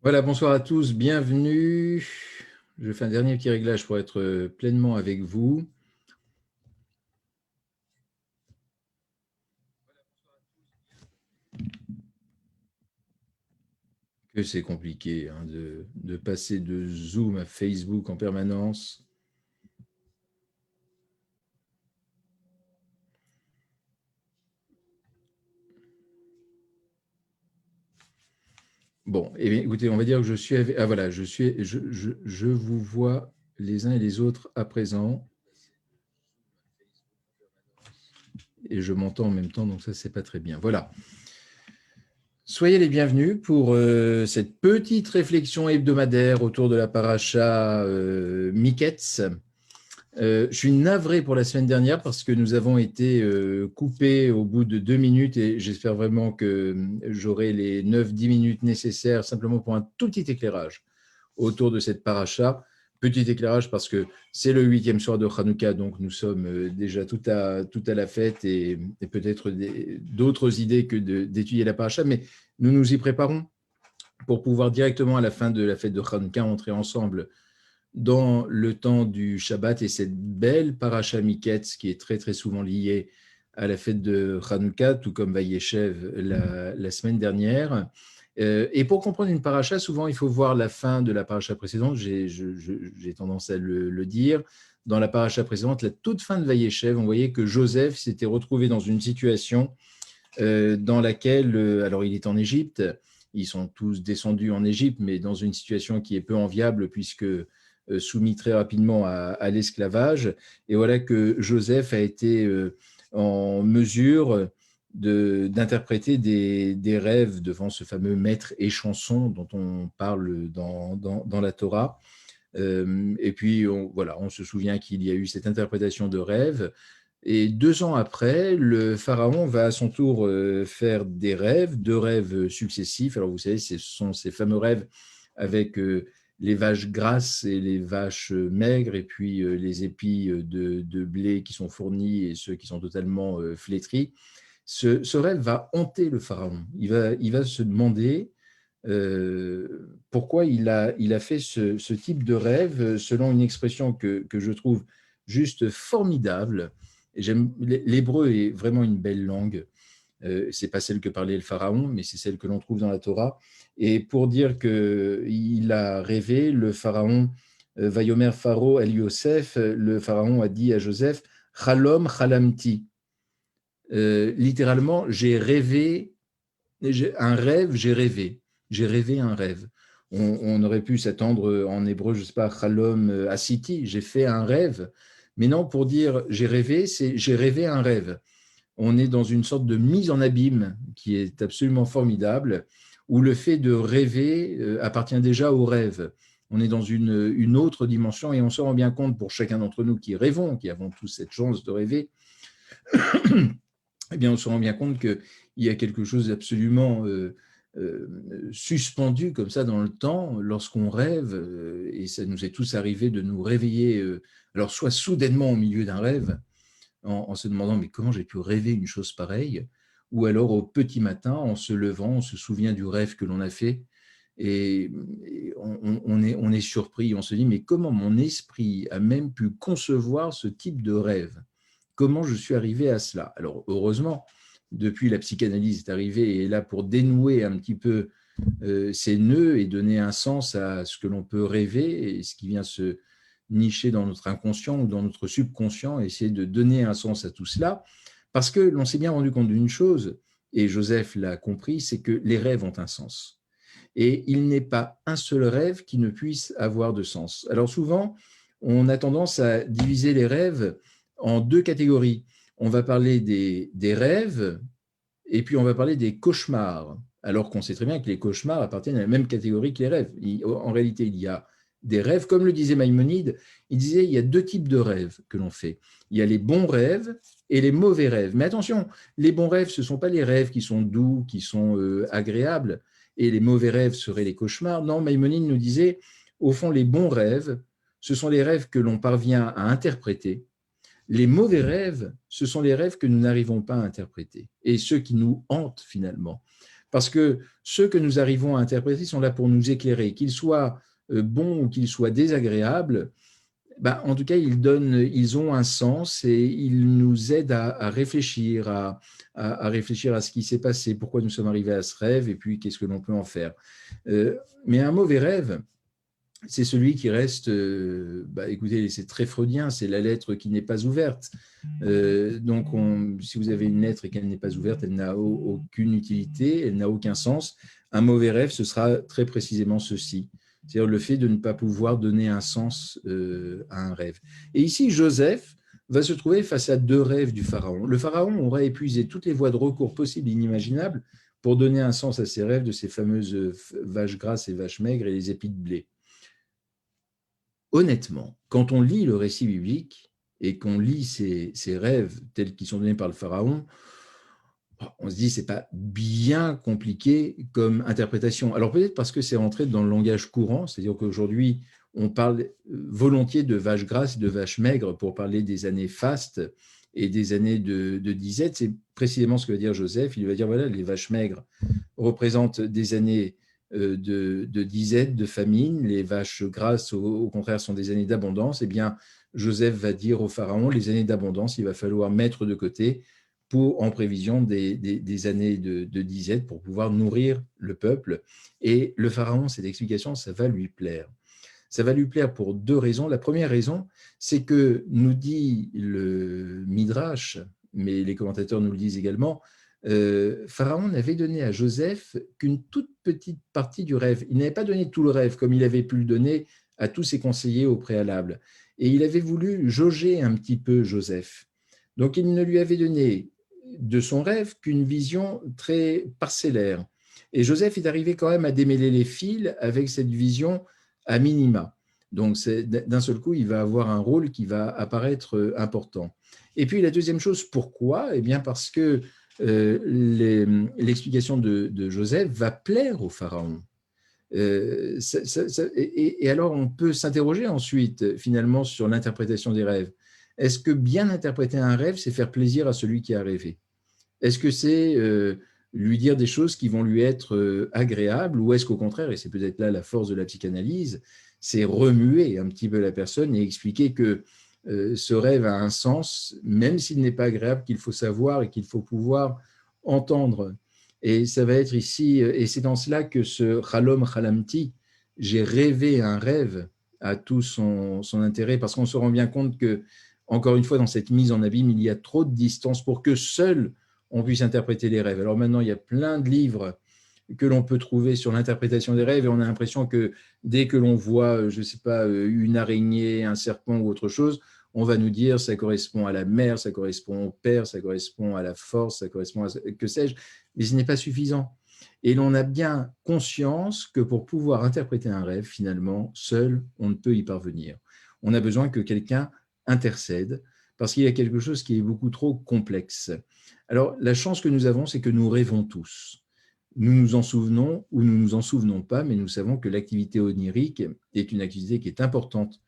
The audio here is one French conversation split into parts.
Voilà, bonsoir à tous, bienvenue. Je fais un dernier petit réglage pour être pleinement avec vous. Que c'est compliqué hein, de passer de Zoom à Facebook en permanence. Bon, eh bien, écoutez, on va dire que je suis avec... Ah voilà, je vous vois les uns et les autres à présent et je m'entends en même temps, donc ça, c'est pas très bien. Voilà. Soyez les bienvenus pour cette petite réflexion hebdomadaire autour de la paracha Miketz. Je suis navré pour la semaine dernière parce que nous avons été coupés au bout de 2 minutes et j'espère vraiment que j'aurai les 9-10 minutes nécessaires simplement pour un tout petit éclairage autour de cette paracha. Petit éclairage parce que c'est le 8e soir de Hanouka, donc nous sommes déjà tout à la fête et peut-être d'autres idées que d'étudier la paracha, mais nous nous y préparons pour pouvoir directement à la fin de la fête de Hanouka entrer ensemble dans le temps du Shabbat et cette belle paracha Miketz qui est très très souvent liée à la fête de Hanouka, tout comme Vayeshev la semaine dernière. Et pour comprendre une paracha, souvent il faut voir la fin de la paracha précédente. J'ai tendance à le dire. Dans la paracha précédente, la toute fin de Vayeshev, on voyait que Joseph s'était retrouvé dans une situation dans laquelle, alors il est en Égypte, ils sont tous descendus en Égypte, mais dans une situation qui est peu enviable puisque soumis très rapidement à l'esclavage. Et voilà que Joseph a été en mesure d'interpréter des rêves devant ce fameux maître échanson dont on parle dans la Torah. Et puis, voilà, on se souvient qu'il y a eu cette interprétation de rêve. Et 2 ans après, le pharaon va à son tour faire des rêves, 2 rêves successifs. Alors, vous savez, ce sont ces fameux rêves avec les vaches grasses et les vaches maigres, et puis les épis de blé qui sont fournis et ceux qui sont totalement flétris. Ce rêve va hanter le pharaon. Il va se demander pourquoi il a fait ce type de rêve, selon une expression que je trouve juste formidable. L'hébreu est vraiment une belle langue. C'est pas celle que parlait le pharaon, mais c'est celle que l'on trouve dans la Torah. Et pour dire qu'il a rêvé, le pharaon, Vayomer Pharaon El Yosef, le pharaon a dit à Joseph, Chalom Chalamti. Littéralement, j'ai rêvé un rêve, j'ai rêvé un rêve. On aurait pu s'attendre en hébreu, je ne sais pas, Chalom Asiti, j'ai fait un rêve. Mais non, pour dire j'ai rêvé, c'est j'ai rêvé un rêve. On est dans une sorte de mise en abîme qui est absolument formidable, où le fait de rêver appartient déjà au rêve. On est dans une autre dimension et on se rend bien compte pour chacun d'entre nous qui rêvons, qui avons tous cette chance de rêver, eh bien, on se rend bien compte qu'il y a quelque chose d'absolument suspendu comme ça dans le temps lorsqu'on rêve, et ça nous est tous arrivé de nous réveiller, alors soit soudainement au milieu d'un rêve, en se demandant mais comment j'ai pu rêver une chose pareille, ou alors au petit matin, en se levant, on se souvient du rêve que l'on a fait, et on est surpris, on se dit mais comment mon esprit a même pu concevoir ce type de rêve? Comment je suis arrivé à cela? Alors, heureusement, depuis, la psychanalyse est arrivée et est là pour dénouer un petit peu ces nœuds et donner un sens à ce que l'on peut rêver et ce qui vient se nicher dans notre inconscient ou dans notre subconscient, essayer de donner un sens à tout cela, parce que l'on s'est bien rendu compte d'une chose, et Joseph l'a compris, c'est que les rêves ont un sens. Et il n'est pas un seul rêve qui ne puisse avoir de sens. Alors souvent, on a tendance à diviser les rêves en 2 catégories. On va parler des rêves et puis on va parler des cauchemars, alors qu'on sait très bien que les cauchemars appartiennent à la même catégorie que les rêves. En réalité, il y a des rêves, comme le disait Maïmonide, il disait il y a 2 types de rêves que l'on fait. Il y a les bons rêves et les mauvais rêves. Mais attention, les bons rêves, ce ne sont pas les rêves qui sont doux, qui sont agréables, et les mauvais rêves seraient les cauchemars. Non, Maïmonide nous disait, au fond, les bons rêves, ce sont les rêves que l'on parvient à interpréter. Les mauvais rêves, ce sont les rêves que nous n'arrivons pas à interpréter et ceux qui nous hantent finalement. Parce que ceux que nous arrivons à interpréter sont là pour nous éclairer, qu'ils soient bons ou qu'ils soient désagréables. En tout cas, ils ont un sens et ils nous aident à réfléchir, à réfléchir à ce qui s'est passé, pourquoi nous sommes arrivés à ce rêve et puis qu'est-ce que l'on peut en faire. Mais un mauvais rêve, c'est celui qui reste, écoutez, c'est très freudien, c'est la lettre qui n'est pas ouverte. Donc, si vous avez une lettre et qu'elle n'est pas ouverte, elle n'a aucune utilité, elle n'a aucun sens. Un mauvais rêve, ce sera très précisément ceci. C'est-à-dire le fait de ne pas pouvoir donner un sens à un rêve. Et ici, Joseph va se trouver face à deux rêves du pharaon. Le pharaon aura épuisé toutes les voies de recours possibles et inimaginables pour donner un sens à ses rêves de ces fameuses vaches grasses et vaches maigres et les épis de blé. Honnêtement, quand on lit le récit biblique et qu'on lit ces rêves tels qu'ils sont donnés par le pharaon, on se dit c'est pas bien compliqué comme interprétation. Alors peut-être parce que c'est rentré dans le langage courant, c'est-à-dire qu'aujourd'hui on parle volontiers de vaches grasses et de vaches maigres pour parler des années fastes et des années de disette. C'est précisément ce que va dire Joseph. Il va dire voilà, les vaches maigres représentent des années de disette, de famine. Les vaches grasses, au contraire, sont des années d'abondance. Eh bien, Joseph va dire au pharaon les années d'abondance, il va falloir mettre de côté en prévision des années de disette pour pouvoir nourrir le peuple. Et le pharaon, cette explication, ça va lui plaire. Ça va lui plaire pour deux raisons. La première raison, c'est que nous dit le Midrash, mais les commentateurs nous le disent également, Pharaon n'avait donné à Joseph qu'une toute petite partie du rêve. Il n'avait pas donné tout le rêve comme il avait pu le donner à tous ses conseillers au préalable. Et il avait voulu jauger un petit peu Joseph. Donc il ne lui avait donné de son rêve qu'une vision très parcellaire. Et Joseph est arrivé quand même à démêler les fils avec cette vision à minima. Donc d'un seul coup, il va avoir un rôle qui va apparaître important. Et puis la deuxième chose, pourquoi ? Eh bien parce que l'explication de Joseph va plaire au pharaon. Et alors, on peut s'interroger ensuite, finalement, sur l'interprétation des rêves. Est-ce que bien interpréter un rêve, c'est faire plaisir à celui qui a rêvé ? Est-ce que c'est lui dire des choses qui vont lui être agréables, ou est-ce qu'au contraire, et c'est peut-être là la force de la psychanalyse, c'est remuer un petit peu la personne et expliquer que ce rêve a un sens, même s'il n'est pas agréable, qu'il faut savoir et qu'il faut pouvoir entendre. Et ça va être ici, et c'est dans cela que ce Chalom Chalamti, j'ai rêvé un rêve, a tout son intérêt, parce qu'on se rend bien compte que, encore une fois, dans cette mise en abîme, il y a trop de distance pour que seul on puisse interpréter les rêves. Alors maintenant, il y a plein de livres que l'on peut trouver sur l'interprétation des rêves et on a l'impression que dès que l'on voit, je ne sais pas, une araignée, un serpent ou autre chose, on va nous dire ça correspond à la mer, ça correspond au père, ça correspond à la force, ça correspond à que sais-je, mais ce n'est pas suffisant. Et l'on a bien conscience que pour pouvoir interpréter un rêve, finalement, seul, on ne peut y parvenir. On a besoin que quelqu'un intercède parce qu'il y a quelque chose qui est beaucoup trop complexe. Alors, la chance que nous avons, c'est que nous rêvons tous. Nous nous en souvenons ou nous ne nous en souvenons pas, mais nous savons que l'activité onirique est une activité qui est importante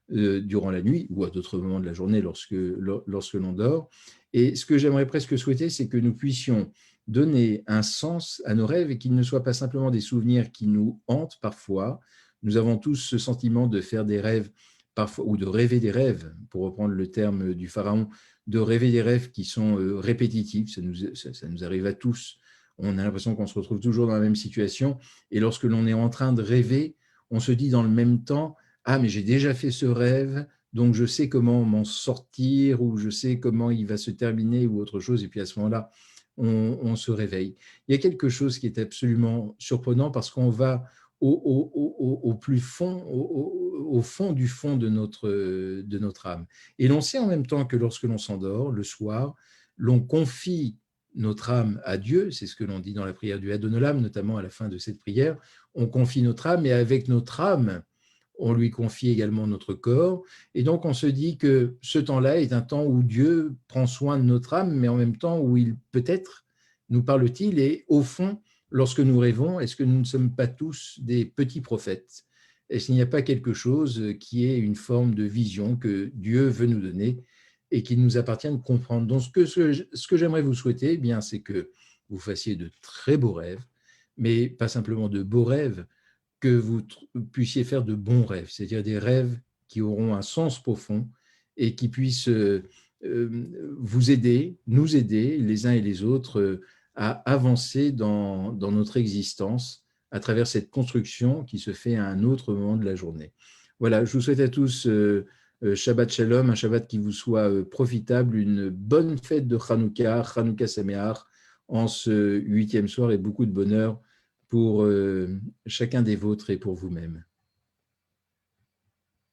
durant la nuit ou à d'autres moments de la journée lorsque l'on dort. Et ce que j'aimerais presque souhaiter, c'est que nous puissions donner un sens à nos rêves et qu'ils ne soient pas simplement des souvenirs qui nous hantent parfois. Nous avons tous ce sentiment de faire des rêves parfois, ou de rêver des rêves, pour reprendre le terme du pharaon, de rêver des rêves qui sont répétitifs. Ça nous arrive à tous. On a l'impression qu'on se retrouve toujours dans la même situation. Et lorsque l'on est en train de rêver, on se dit dans le même temps « Ah, mais j'ai déjà fait ce rêve, donc je sais comment m'en sortir ou je sais comment il va se terminer ou autre chose. » Et puis à ce moment-là, on se réveille. Il y a quelque chose qui est absolument surprenant parce qu'on va au plus fond, au fond du fond de notre âme. Et l'on sait en même temps que lorsque l'on s'endort, le soir, l'on confie notre âme à Dieu, c'est ce que l'on dit dans la prière du Adonolam, notamment à la fin de cette prière, on confie notre âme, et avec notre âme, on lui confie également notre corps, et donc on se dit que ce temps-là est un temps où Dieu prend soin de notre âme, mais en même temps où il peut-être nous parle-t-il, et au fond, lorsque nous rêvons, est-ce que nous ne sommes pas tous des petits prophètes ? Est-ce qu'il n'y a pas quelque chose qui est une forme de vision que Dieu veut nous donner et qu'il nous appartient de comprendre ? Donc, ce que j'aimerais vous souhaiter, eh bien, c'est que vous fassiez de très beaux rêves, mais pas simplement de beaux rêves, que vous puissiez faire de bons rêves, c'est-à-dire des rêves qui auront un sens profond et qui puissent vous aider, nous aider les uns et les autres à avancer dans notre existence à travers cette construction qui se fait à un autre moment de la journée. Voilà, je vous souhaite à tous Shabbat Shalom, un Shabbat qui vous soit profitable, une bonne fête de Hanouka, Hanouka Sameach, en ce 8e soir et beaucoup de bonheur pour chacun des vôtres et pour vous-même.